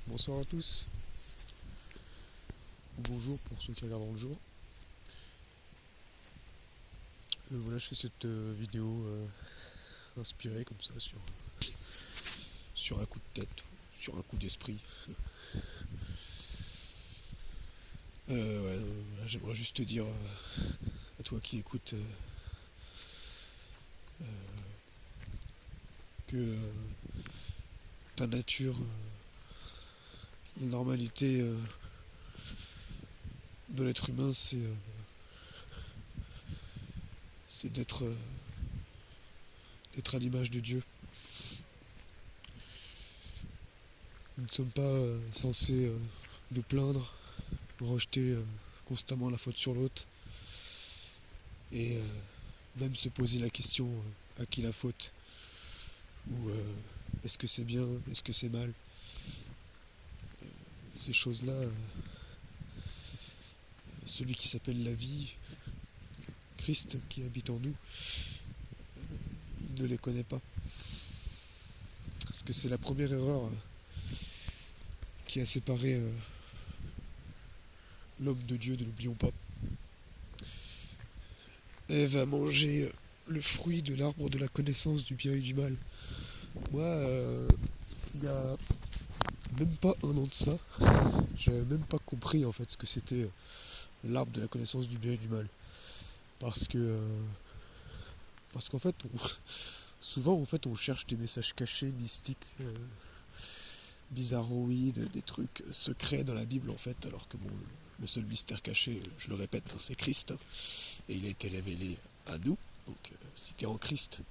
Bonsoir à tous, ou bonjour pour ceux qui regardent dans le jour. Voilà, je fais cette vidéo inspirée comme ça sur un coup de tête, sur un coup d'esprit. J'aimerais juste te dire à toi qui écoutes que ta nature, la normalité de l'être humain, c'est d'être à l'image de Dieu. Nous ne sommes pas censés nous plaindre, rejeter constamment la faute sur l'autre et même se poser la question à qui la faute, ou est-ce que c'est bien, est-ce que c'est mal. Ces choses-là, celui qui s'appelle la vie, Christ qui habite en nous, il ne les connaît pas. Parce que c'est la première erreur qui a séparé l'homme de Dieu, ne l'oublions pas. Ève a mangé le fruit de l'arbre de la connaissance du bien et du mal. Moi, il y a même pas un an de ça, j'avais même pas compris en fait ce que c'était l'arbre de la connaissance du bien et du mal. Parce que parce qu'en fait, souvent en fait, on cherche des messages cachés, mystiques, bizarroïdes, des trucs secrets dans la Bible en fait, alors que bon, le seul mystère caché, je le répète, hein, c'est Christ, hein, et il a été révélé à nous. Donc, si tu es en Christ,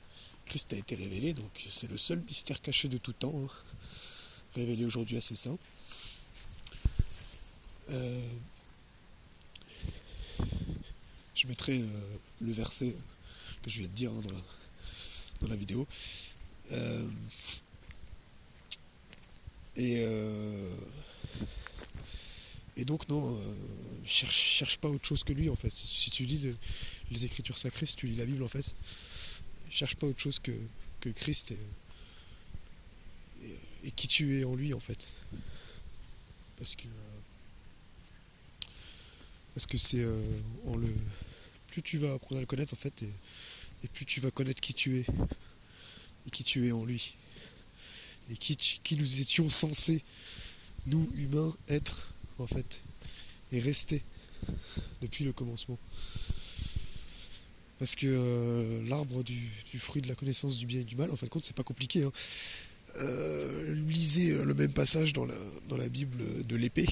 Christ a été révélé, donc c'est le seul mystère caché de tout temps, hein, révélé aujourd'hui à ses saints. Je mettrai le verset que je viens de dire hein, dans la vidéo. Euh, et, euh, et donc non, cherche pas autre chose que lui en fait. Si tu lis les écritures sacrées, si tu lis la Bible en fait, cherche pas autre chose que Christ et qui tu es en lui en fait. Parce que c'est en le plus tu vas apprendre à le connaître en fait et plus tu vas connaître qui tu es et qui tu es en lui et qui nous étions censés nous humains être en fait et rester depuis le commencement. Parce que l'arbre du fruit de la connaissance du bien et du mal, en fin de compte, c'est pas compliqué. Hein. Lisez le même passage dans la Bible de l'épée.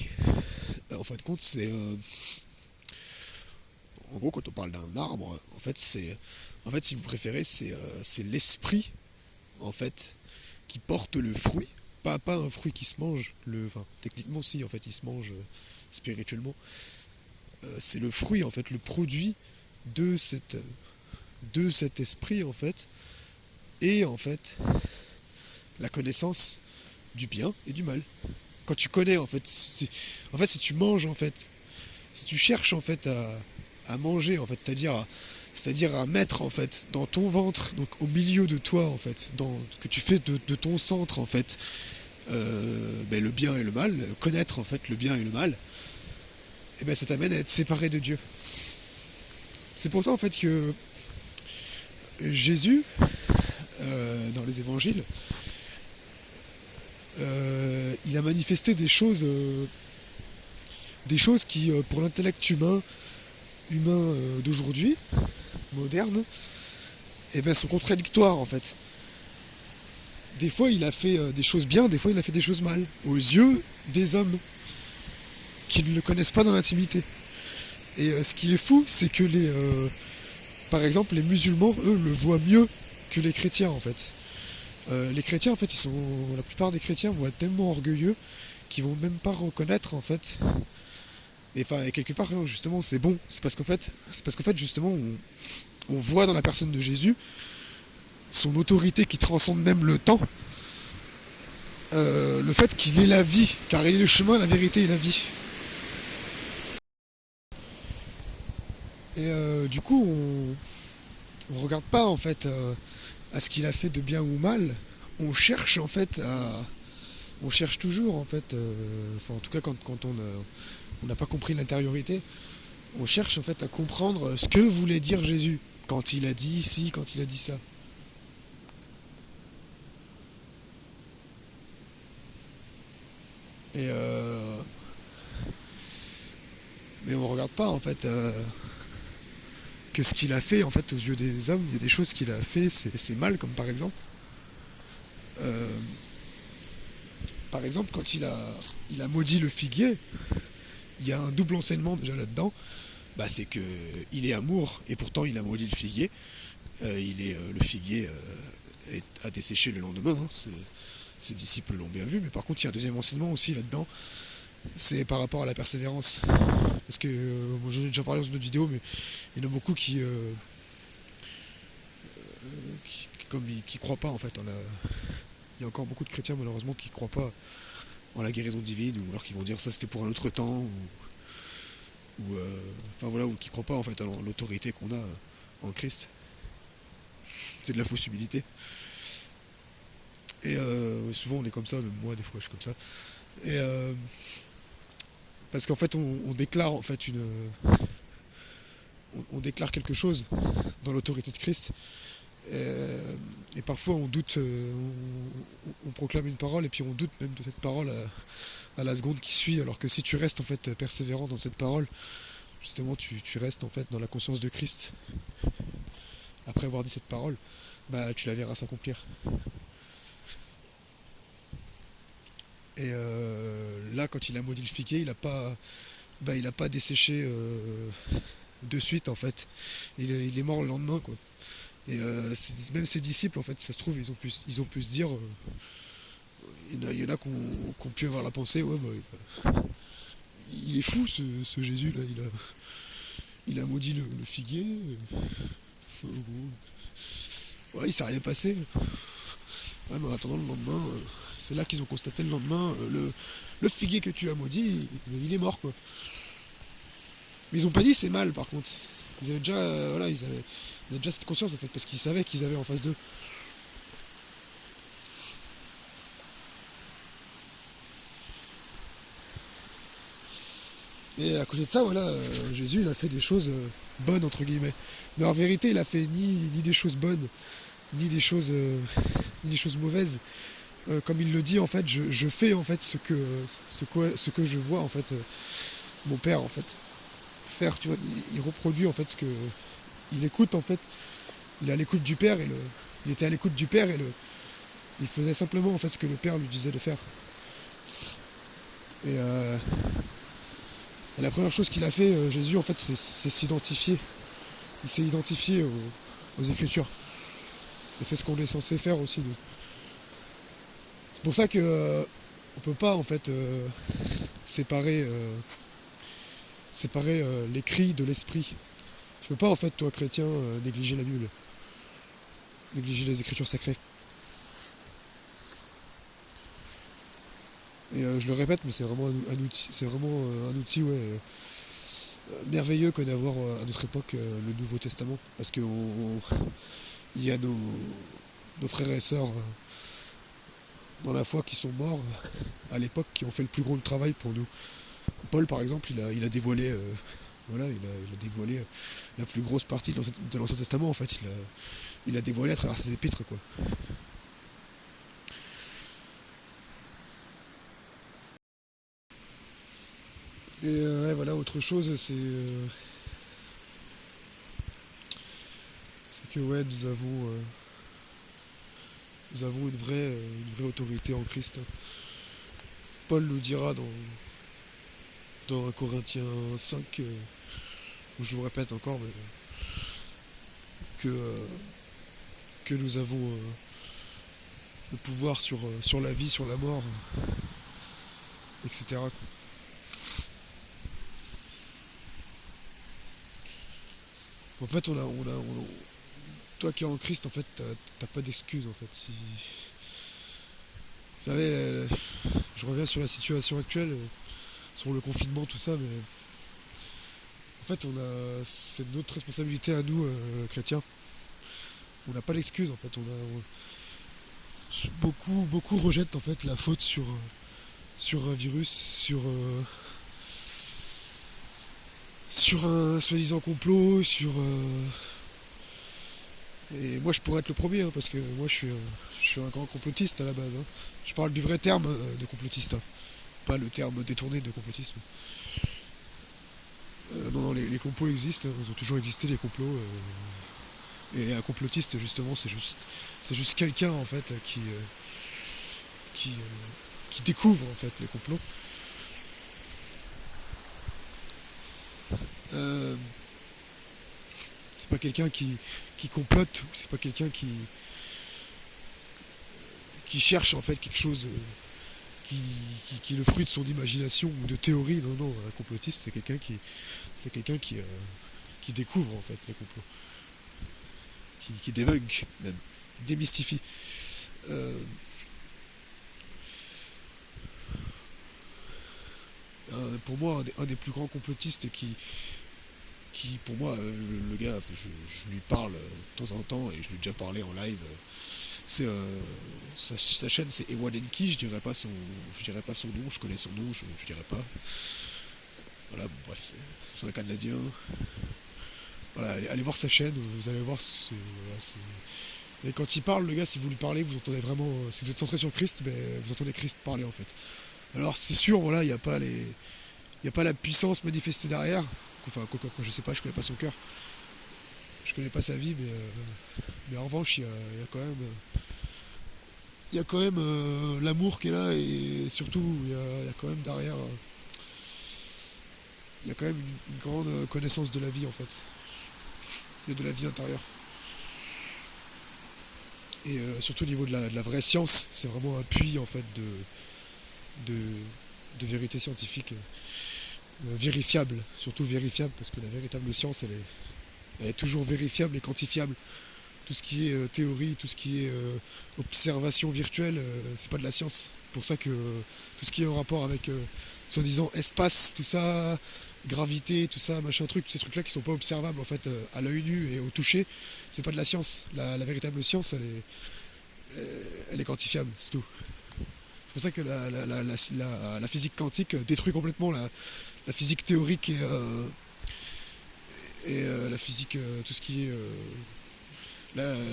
En fin de compte, c'est en gros quand on parle d'un arbre, en fait si vous préférez, c'est l'esprit en fait qui porte le fruit. Pas un fruit qui se mange. Enfin, techniquement, si en fait, il se mange spirituellement. C'est le fruit en fait, le produit de cet esprit en fait, et en fait la connaissance du bien et du mal. Quand tu connais en fait, si tu manges en fait, si tu cherches en fait à manger en fait, c'est-à-dire à mettre en fait dans ton ventre, donc au milieu de toi en fait, que tu fais de ton centre en fait, le bien et le mal, connaître en fait le bien et le mal, et ben ça t'amène à être séparé de Dieu. C'est pour ça en fait que Jésus, dans les évangiles, il a manifesté des choses qui, pour l'intellect humain d'aujourd'hui, moderne, sont contradictoires en fait. Des fois, il a fait des choses bien, des fois, il a fait des choses mal, aux yeux des hommes qui ne le connaissent pas dans l'intimité. Et ce qui est fou, c'est que par exemple, les musulmans, eux, le voient mieux que les chrétiens en fait. Les chrétiens, en fait, la plupart des chrétiens vont être tellement orgueilleux qu'ils vont même pas reconnaître, en fait. Et quelque part, justement, c'est bon. C'est parce qu'en fait, justement, on voit dans la personne de Jésus son autorité qui transcende même le temps. Le fait qu'il est la vie, car il est le chemin, la vérité et la vie. Et du coup, on regarde pas, en fait, à ce qu'il a fait de bien ou mal. On cherche, en fait, on cherche toujours en fait, en tout cas quand on n'a pas compris l'intériorité, on cherche en fait à comprendre ce que voulait dire Jésus quand il a dit ci, quand il a dit ça. Et mais on regarde pas en fait que ce qu'il a fait en fait aux yeux des hommes. Il y a des choses qu'il a fait, c'est mal, comme euh, par exemple quand il a maudit le figuier, il y a un double enseignement déjà là-dedans. Bah, c'est que il est amour et pourtant il a maudit le figuier. Le figuier a desséché le lendemain. Hein, ses disciples l'ont bien vu. Mais par contre, il y a un deuxième enseignement aussi là-dedans. C'est par rapport à la persévérance. Parce que moi, j'en ai déjà parlé dans une autre vidéo, mais il y en a beaucoup qui croient pas en fait. Il y a encore beaucoup de chrétiens malheureusement qui croient pas en la guérison divine, ou alors qui vont dire ça c'était pour un autre temps, enfin voilà, ou qui croient pas en fait à l'autorité qu'on a en Christ. C'est de la fausse humilité. Et souvent on est comme ça, même moi des fois je suis comme ça. Et parce qu'en fait on déclare en fait on déclare quelque chose dans l'autorité de Christ. Et parfois on doute, on proclame une parole et puis on doute même de cette parole à la seconde qui suit, alors que si tu restes en fait persévérant dans cette parole, justement tu restes en fait dans la conscience de Christ après avoir dit cette parole, bah tu la verras s'accomplir. Et là quand il a maudit le figuier, il a pas desséché de suite en fait. Il est mort le lendemain quoi. Et même ses disciples en fait, ça se trouve ils ont pu se dire, il y en a qui ont pu avoir la pensée, ouais bah, il est fou ce Jésus là, il a maudit le figuier. Ouais, il s'est rien passé. Ouais, mais en attendant le lendemain, c'est là qu'ils ont constaté le lendemain, le figuier que tu as maudit, il est mort quoi. Mais ils ont pas dit c'est mal par contre. Ils avaient déjà, voilà, ils avaient déjà cette conscience en fait, parce qu'ils savaient qu'ils avaient en face d'eux. Et à côté de ça, voilà, Jésus il a fait des choses bonnes entre guillemets. Mais en vérité, il a fait ni des choses bonnes, ni des choses mauvaises. Comme il le dit en fait, je fais en fait ce que je vois en fait mon père en fait faire. Tu vois, il reproduit en fait ce que il écoute en fait. Il est à l'écoute du père il était à l'écoute du père il faisait simplement en fait ce que le père lui disait de faire. Et, et la première chose qu'il a fait, Jésus en fait, c'est s'identifier. Il s'est identifié aux Écritures. Et c'est ce qu'on est censé faire aussi nous. C'est pour ça que on peut pas en fait séparer l'écrit de l'esprit. Tu peux pas en fait toi chrétien négliger la Bible, négliger les Écritures sacrées. Et je le répète, mais c'est vraiment un outil, un outil ouais, merveilleux que d'avoir à notre époque le Nouveau Testament, parce que il y a nos frères et sœurs dans la foi qui sont morts à l'époque, qui ont fait le plus gros travail pour nous. Paul par exemple, il a dévoilé voilà, il a dévoilé la plus grosse partie de l'Ancien Testament en fait. Il a dévoilé à travers ses épîtres quoi. Et ouais, voilà, autre chose, c'est que ouais, nous avons une vraie autorité en Christ. Paul nous dira dans 1 Corinthiens 5, où je vous répète encore, mais, que, euh, que nous avons le pouvoir sur la vie, sur la mort, etc. Quoi. En fait, toi qui es en Christ, en fait, t'as pas d'excuse, en fait. Si, vous savez, je reviens sur la situation actuelle, sur le confinement, tout ça, mais en fait, c'est notre responsabilité à nous, chrétiens. On n'a pas d'excuse, en fait. beaucoup rejettent en fait la faute sur un virus, sur un soi-disant complot, et moi je pourrais être le premier, hein, parce que moi je suis un grand complotiste à la base. Hein. Je parle du vrai terme de complotiste, hein, pas le terme détourné de complotisme. Non, non, les complots existent, hein, ils ont toujours existé les complots. Et un complotiste justement c'est juste quelqu'un en fait qui, qui découvre en fait les complots. Euh, c'est pas quelqu'un qui complote, c'est pas quelqu'un qui cherche en fait quelque chose qui est le fruit de son imagination ou de théorie. Non, non, un complotiste c'est quelqu'un qui découvre en fait les complots, qui débunk même, démystifie. Euh, pour moi, un des plus grands complotistes qui pour moi, le gars, je lui parle de temps en temps et je lui ai déjà parlé en live. C'est sa chaîne, c'est Ewan Enki. Je dirais pas son nom. Je connais son nom, je dirais pas. Voilà, bon, bref, c'est un Canadien. Voilà, allez voir sa chaîne, vous allez voir. Voilà, et quand il parle, le gars, si vous lui parlez, vous entendez vraiment. Si vous êtes centré sur Christ, ben, vous entendez Christ parler en fait. Alors c'est sûr, voilà, il y a pas la puissance manifestée derrière. Enfin, quoi, je sais pas, je connais pas son cœur, je connais pas sa vie, mais en revanche, il y a quand même, l'amour qui est là et surtout il y a quand même derrière, il y a quand même une grande connaissance de la vie en fait, et de la vie intérieure. Et surtout au niveau de la vraie science, c'est vraiment un puits en fait de, de vérité scientifique vérifiable, surtout vérifiable, parce que la véritable science elle est toujours vérifiable et quantifiable. Tout ce qui est théorie, tout ce qui est observation virtuelle, c'est pas de la science. C'est pour ça que tout ce qui est en rapport avec soi-disant espace, tout ça, gravité, tout ça, machin truc, tous ces trucs-là qui sont pas observables en fait à l'œil nu et au toucher, c'est pas de la science. La véritable science, elle est quantifiable, c'est tout. C'est pour ça que la physique quantique détruit complètement la physique théorique et la physique, tout ce qui est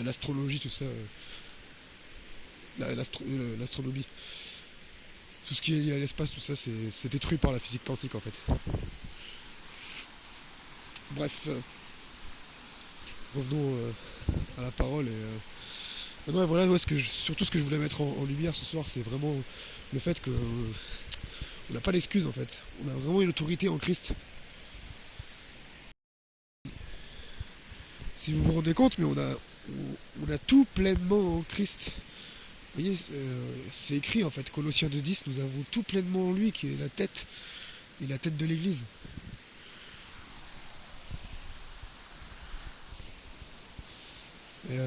l'astrologie, tout ça, l'astronomie. Tout ce qui est lié à l'espace, tout ça, c'est détruit par la physique quantique en fait. Bref, revenons à la parole. Non, voilà, surtout ce que je voulais mettre en lumière ce soir, c'est vraiment le fait que on n'a pas d'excuse en fait. On a vraiment une autorité en Christ. Si vous vous rendez compte, mais on a tout pleinement en Christ. Vous voyez, c'est écrit en fait, Colossiens 2,10, nous avons tout pleinement en lui qui est la tête, et la tête de l'Église. Et,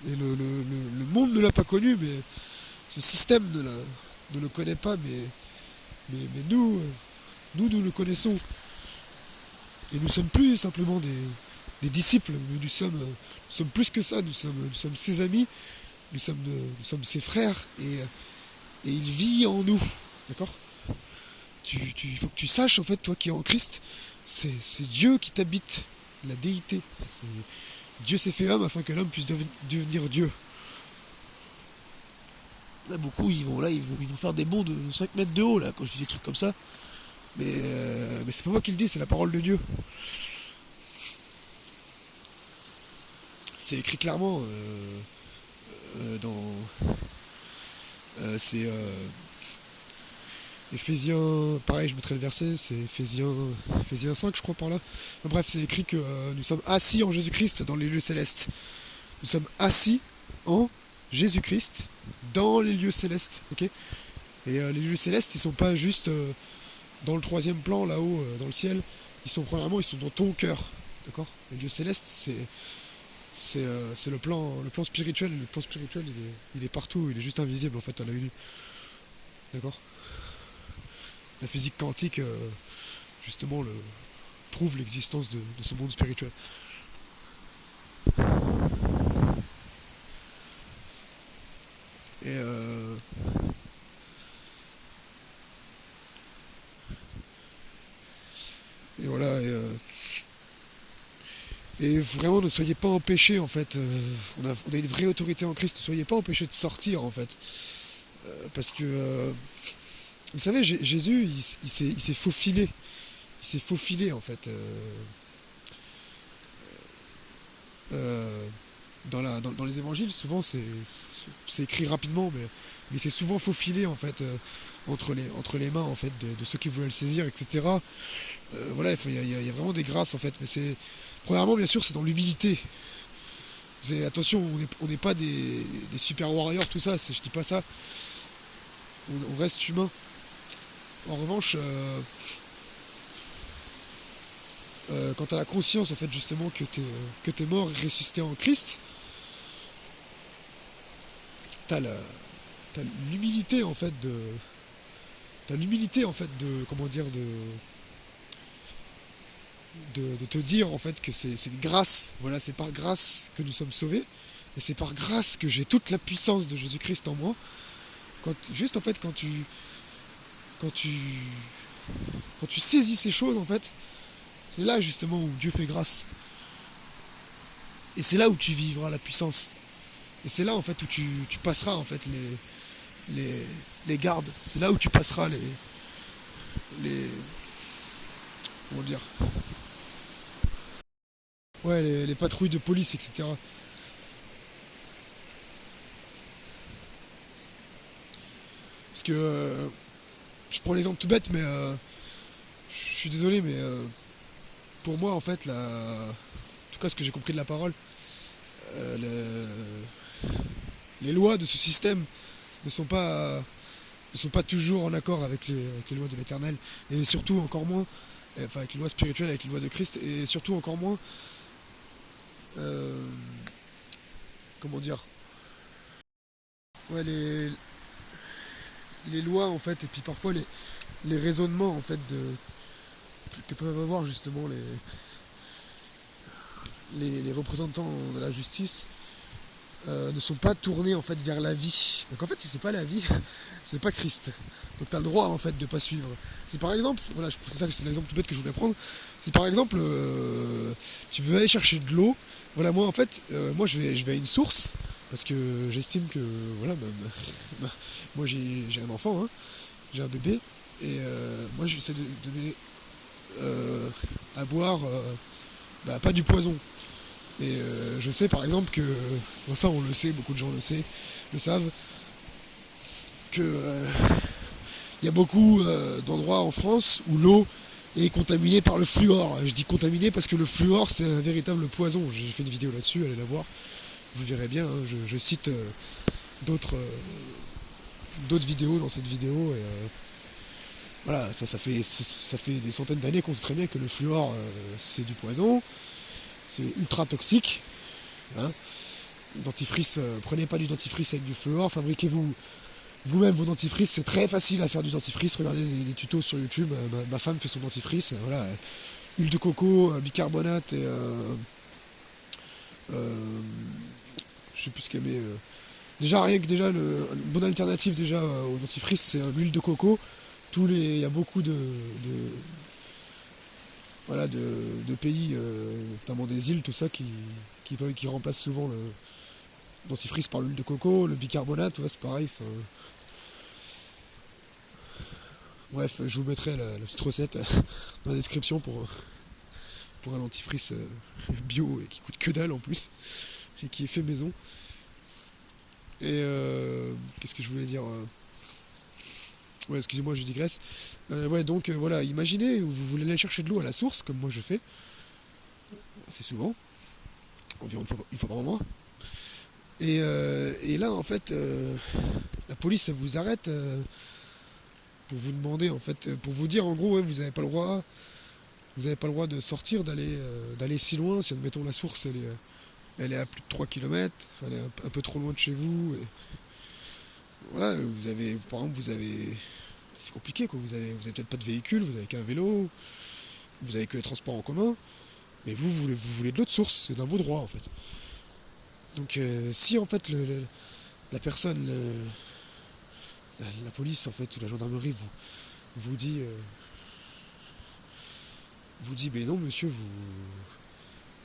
le monde ne l'a pas connu, mais ce système ne le connaît pas, mais nous le connaissons. Et nous sommes plus simplement des disciples, mais nous sommes plus que ça, nous sommes ses amis, nous sommes ses frères, et il vit en nous. D'accord. Il faut que tu saches, en fait, toi qui es en Christ, c'est Dieu qui t'habite, la déité. Dieu s'est fait homme afin que l'homme puisse devenir Dieu. Là, beaucoup, ils vont faire des bonds de 5 mètres de haut, là, quand je dis des trucs comme ça. Mais c'est pas moi qui le dis, c'est la parole de Dieu. C'est écrit clairement dans. C'est Éphésiens, pareil, je mettrai le verset, c'est Éphésiens 5, je crois, par là. Enfin, bref, c'est écrit que nous sommes assis en Jésus-Christ dans les lieux célestes. Nous sommes assis en Jésus-Christ dans les lieux célestes, ok. Et les lieux célestes, ils sont pas juste dans le troisième plan, là-haut, dans le ciel. Ils sont dans ton cœur, d'accord. Les lieux célestes, c'est le plan spirituel. Le plan spirituel, il est partout, il est juste invisible, en fait, à l'œil nu, d'accord. La physique quantique, justement, prouve l'existence de ce monde spirituel. Et, et voilà. Et vraiment, ne soyez pas empêchés, en fait. On a une vraie autorité en Christ. Ne soyez pas empêchés de sortir, en fait. Parce que, vous savez, Jésus, il s'est faufilé. Il s'est faufilé, en fait. Euh, dans les évangiles, souvent, c'est écrit rapidement, mais c'est souvent faufilé, en fait, entre les mains, en fait, de ceux qui voulaient le saisir, etc. Voilà, il y a vraiment des grâces, en fait. Mais premièrement, bien sûr, c'est dans l'humilité. Attention, on n'est pas des super warriors, tout ça, je dis pas ça. On reste humain. En revanche, quand tu as la conscience, en fait, justement, que t'es mort et ressuscité en Christ, t'as la, t'as l'humilité, en fait, comment dire, de te dire, en fait, que c'est une grâce. Voilà, c'est par grâce que nous sommes sauvés. Et c'est par grâce que j'ai toute la puissance de Jésus-Christ en moi. Juste, en fait, quand tu, quand tu saisis ces choses, en fait, c'est là, justement, où Dieu fait grâce. Et c'est là où tu vivras la puissance. Et c'est là, en fait, où tu passeras, en fait, les gardes. C'est là où tu passeras les comment dire, ouais, les patrouilles de police, etc. Parce que, je prends l'exemple tout bête, mais je suis désolé, mais pour moi, en fait, en tout cas, ce que j'ai compris de la parole, euh, les lois de ce système ne sont pas, ne sont pas toujours en accord avec les lois de l'Éternel, et surtout encore moins, enfin avec les lois spirituelles, avec les lois de Christ, et surtout encore moins, euh, comment dire, ouais, les lois, en fait, et puis parfois les raisonnements, en fait, que peuvent avoir justement les représentants de la justice, ne sont pas tournés, en fait, vers la vie. Donc en fait, si c'est pas la vie, c'est pas Christ. Donc tu as le droit, en fait, de pas suivre. Si par exemple, voilà, c'est l'exemple tout bête que je voulais prendre. Si par exemple, tu veux aller chercher de l'eau, voilà, moi en fait, moi je vais à une source parce que j'estime que, voilà, moi j'ai un enfant, hein, j'ai un bébé, et moi j'essaie de donner à boire, pas du poison. Et je sais par exemple que, bon, ça on le sait, beaucoup de gens le savent, que il y a beaucoup d'endroits en France où l'eau est contaminée par le fluor. Je dis contaminé parce que le fluor c'est un véritable poison. J'ai fait une vidéo là-dessus, allez la voir. Vous verrez bien, hein, je cite d'autres vidéos dans cette vidéo. Et, voilà, ça fait des centaines d'années qu'on sait très bien que le fluor c'est du poison, c'est ultra toxique. Hein. Dentifrice, prenez pas du dentifrice avec du fluor, fabriquez-vous vous-même vos dentifrices. C'est très facile à faire du dentifrice. Regardez des tutos sur YouTube. Ma femme fait son dentifrice. Voilà, huile de coco, bicarbonate et je sais plus ce qu'elle met. Déjà rien que une bonne alternative déjà au dentifrice, c'est l'huile de coco. Il y a beaucoup voilà, de pays, notamment des îles, tout ça, qui remplacent souvent le dentifrice par l'huile de coco, le bicarbonate, ouais, c'est pareil. Bref, je vous mettrai la petite recette dans la description pour un dentifrice bio et qui coûte que dalle en plus, et qui est fait maison. Et qu'est-ce que je voulais dire Ouais, excusez-moi, je digresse. Ouais, donc voilà, imaginez, vous voulez aller chercher de l'eau à la source, comme moi je fais, assez souvent, environ une fois par mois. Et là, en fait, la police, elle vous arrête pour vous demander, en fait, pour vous dire, en gros, ouais, vous n'avez pas le droit. Vous n'avez pas le droit de sortir, d'aller si loin. Si, admettons, la source, elle est à plus de 3 km, elle est un peu trop loin de chez vous. Et voilà, par exemple, c'est compliqué, quoi. Vous avez peut-être pas de véhicule, vous avez qu'un vélo, vous avez que les transports en commun, mais vous voulez de l'autre source, c'est dans vos droits, en fait. Donc, si, en fait, la personne, la police en fait, ou la gendarmerie vous dit, mais non monsieur,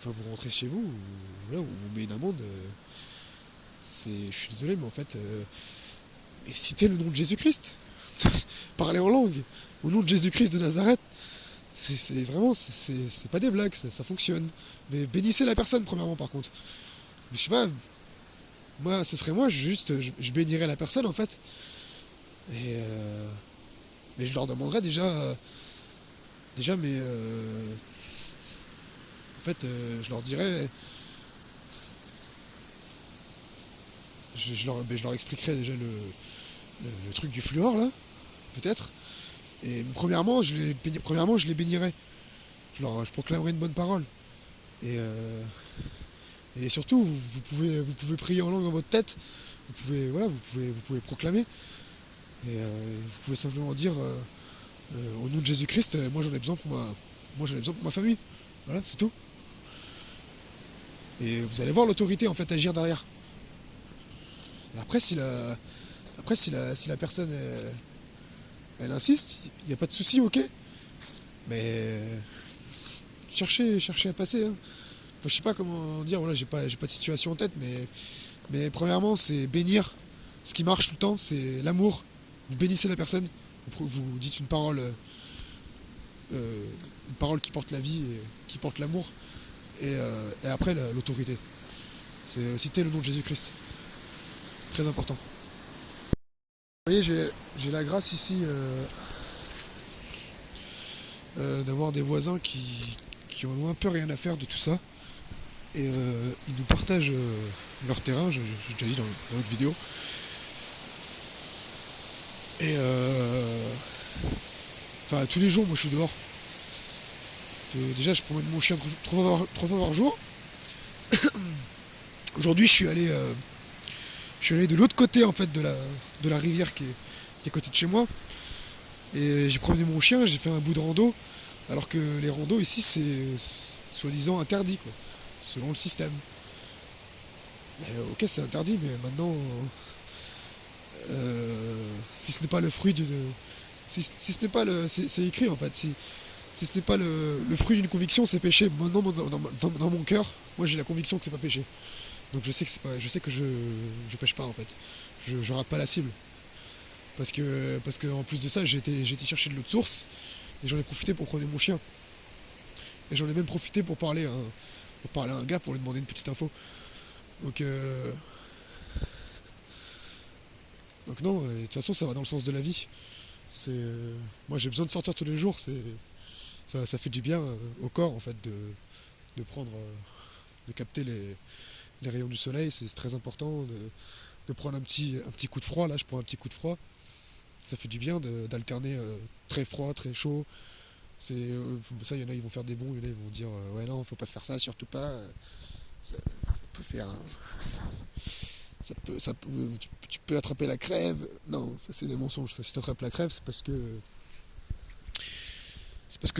vous rentrez chez vous, voilà, on vous met une amende, je suis désolé, mais en fait, et citez le nom de Jésus-Christ, parlez en langue, au nom de Jésus-Christ de Nazareth, c'est vraiment, c'est pas des blagues, ça fonctionne. Mais bénissez la personne premièrement par contre. Je sais pas, moi, ce serait moi, je bénirais la personne en fait. Et mais je leur demanderais déjà, mais en fait, je leur dirais, je leur expliquerais déjà le truc du fluor là, peut-être. Et premièrement, je les bénirais. Je proclamerais une bonne parole. Et, surtout, vous pouvez prier en langue dans votre tête. Vous pouvez proclamer. Et vous pouvez simplement dire, au nom de Jésus-Christ, moi j'en ai besoin pour ma famille. Voilà, c'est tout. Et vous allez voir l'autorité en fait agir derrière. Et après, si la personne elle insiste, il n'y a pas de souci, ok. Mais cherchez à passer. Hein. Enfin, je sais pas comment dire, voilà, j'ai pas de situation en tête, mais premièrement, c'est bénir. Ce qui marche tout le temps, c'est l'amour. Vous bénissez la personne, vous dites une parole qui porte la vie et qui porte l'amour. Et après, l'autorité. C'est citer le nom de Jésus-Christ. Très important. Vous voyez, j'ai la grâce ici d'avoir des voisins qui en ont un peu rien à faire de tout ça. Et ils nous partagent leur terrain, j'ai déjà dit dans l'autre vidéo. Et enfin, tous les jours, moi je suis dehors. Déjà, je promène mon chien 3 fois par jour. Aujourd'hui, je suis allé de l'autre côté en fait de la rivière qui est à côté de chez moi. Et j'ai promené mon chien, j'ai fait un bout de rando. Alors que les randos ici, c'est soi-disant interdit, quoi, selon le système. Ok, c'est interdit, mais maintenant, si ce n'est pas le fruit d'une... Si ce n'est pas le... C'est écrit en fait, si ce n'est pas le fruit d'une conviction, c'est péché. Maintenant, dans mon cœur, moi j'ai la conviction que c'est pas péché. Donc je sais que je pêche pas en fait. Je rate pas la cible. Parce que en plus de ça, j'ai été chercher de l'eau de source et j'en ai profité pour promener mon chien. Et j'en ai même profité pour parler à un gars pour lui demander une petite info. Donc non, de toute façon ça va dans le sens de la vie. Moi j'ai besoin de sortir tous les jours, ça fait du bien au corps en fait de prendre de capter les rayons du soleil, c'est très important de prendre un petit coup de froid. Là je prends un petit coup de froid, ça fait du bien d'alterner très froid, très chaud. Ça, il y en a, ils vont faire des bons, il y en a, ils vont dire ouais non, faut pas faire ça, surtout pas. Ça peut faire tu peux attraper la crève. Non, ça c'est des mensonges. Ça, si tu attrapes la crève, c'est parce que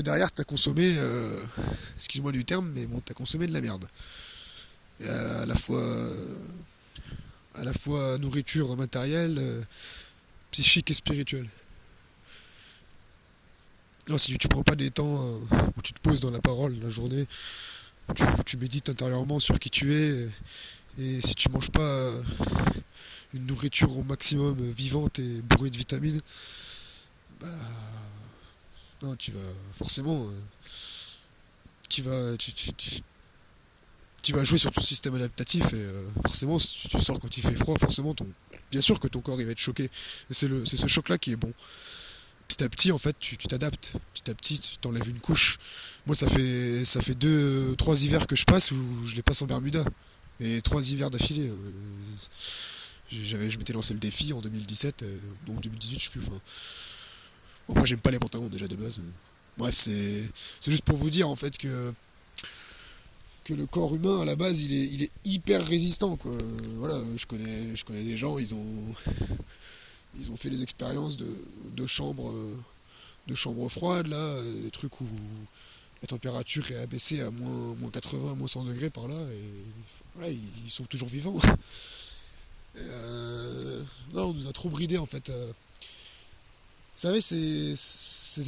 derrière t'as consommé, excuse-moi du terme, mais bon, t'as consommé de la merde. Et à la fois nourriture matérielle, psychique et spirituelle. Non, si tu prends pas des temps où tu te poses dans la parole la journée, où tu médites intérieurement sur qui tu es, et si tu manges pas une nourriture au maximum vivante et bourrée de vitamines, bah non, tu vas forcément tu vas jouer sur ton système adaptatif et forcément si tu sors quand il fait froid, forcément bien sûr que ton corps il va être choqué. Et c'est ce choc là qui est bon. Petit à petit en fait tu t'adaptes, petit à petit tu t'enlèves une couche. Moi ça fait 2-3 hivers que je passe où je les passe en Bermuda. Et 3 hivers d'affilée. Je m'étais lancé le défi en 2017, donc 2018 je sais plus. Enfin, bon, moi j'aime pas les pantalons déjà de base. Bref, c'est juste pour vous dire en fait que le corps humain à la base il est hyper résistant, quoi. Voilà, je connais des gens, ils ont fait des expériences de chambres froides là, des trucs où la température est abaissée à moins 80, moins 100 degrés par là, et voilà, ils sont toujours vivants. Non, on nous a trop bridé en fait. Vous savez, ces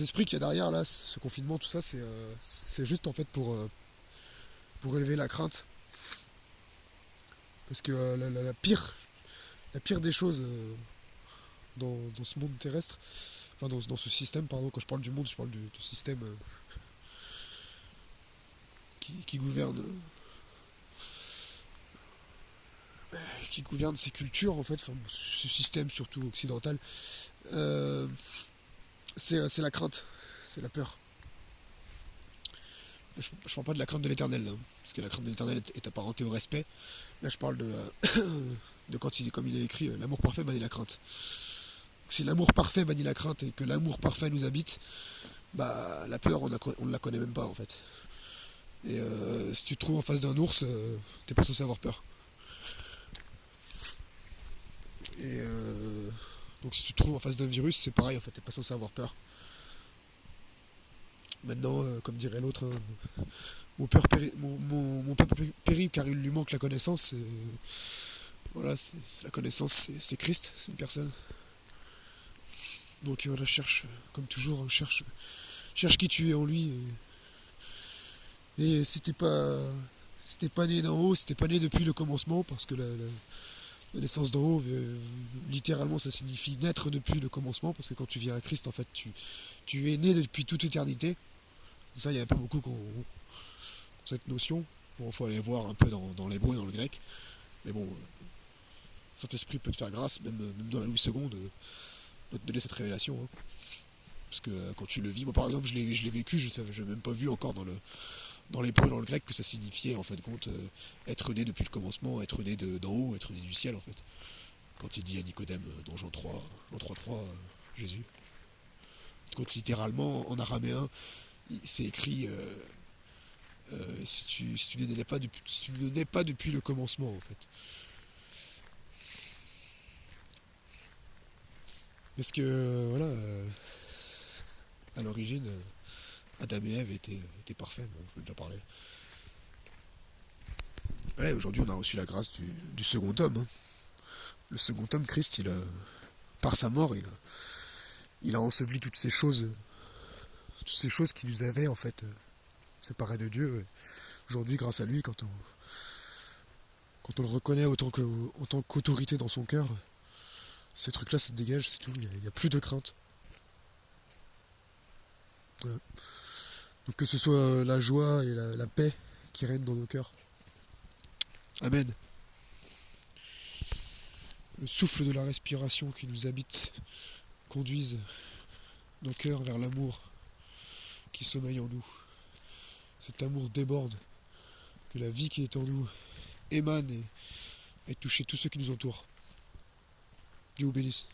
esprits qu'il y a derrière là, ce confinement, tout ça, c'est juste en fait pour élever la crainte. Parce que la pire des choses dans ce monde terrestre, enfin dans ce système, pardon, quand je parle du monde, je parle du système qui gouverne qui gouverne ces cultures en fait, enfin, ce système surtout occidental, euh, c'est la crainte, c'est la peur. Je parle pas de la crainte de l'éternel, là, parce que la crainte de l'éternel est apparentée au respect. Là, je parle de quand comme il est écrit, l'amour parfait bannit la crainte. Si l'amour parfait bannit la crainte et que l'amour parfait nous habite, bah la peur, on ne la connaît même pas en fait. Et si tu te trouves en face d'un ours, t'es pas censé avoir peur. Et donc si tu te trouves en face d'un virus, c'est pareil en fait, t'es pas censé avoir peur. Maintenant, comme dirait l'autre, mon peuple périt car il lui manque la connaissance. Voilà, la connaissance, c'est Christ, c'est une personne. Donc voilà, cherche, comme toujours, cherche qui tu es en lui. Et si t'es pas né d'en haut, si t'es pas né depuis le commencement, parce que la naissance d'en haut, littéralement, ça signifie naître depuis le commencement, parce que quand tu viens à Christ, en fait, tu es né depuis toute éternité. Ça, il n'y a pas beaucoup qui ont cette notion. Bon, il faut aller voir un peu dans l'hébreu et dans le grec. Mais bon, Saint-Esprit peut te faire grâce, même dans la Louis II, de te donner cette révélation. Hein. Parce que quand tu le vis, moi par exemple, je l'ai vécu, je n'ai même pas vu encore dans l'hébreu et dans le grec que ça signifiait en fait compte être né depuis le commencement, être né d'en haut, être né du ciel en fait. Quand il dit à Nicodème dans Jean 3, Jean 3, Jésus. Donc littéralement en araméen, c'est écrit si tu ne nais pas depuis le commencement en fait. Parce que voilà, à l'origine, Adam et Ève étaient parfaits, bon, je l'ai déjà parlé. Ouais, aujourd'hui on a reçu la grâce du second homme. Hein. Le second homme, Christ, par sa mort, il a enseveli toutes ces choses qui nous avaient en fait séparés de Dieu. Aujourd'hui, grâce à lui, quand on le reconnaît en tant qu'autorité dans son cœur, ces trucs-là se dégagent, c'est tout. Il n'y a plus de crainte. Ouais. Donc que ce soit la joie et la paix qui règnent dans nos cœurs. Amen. Le souffle de la respiration qui nous habite conduise nos cœurs vers l'amour qui sommeille en nous. Cet amour déborde, que la vie qui est en nous émane et touche tous ceux qui nous entourent. Dieu vous bénisse.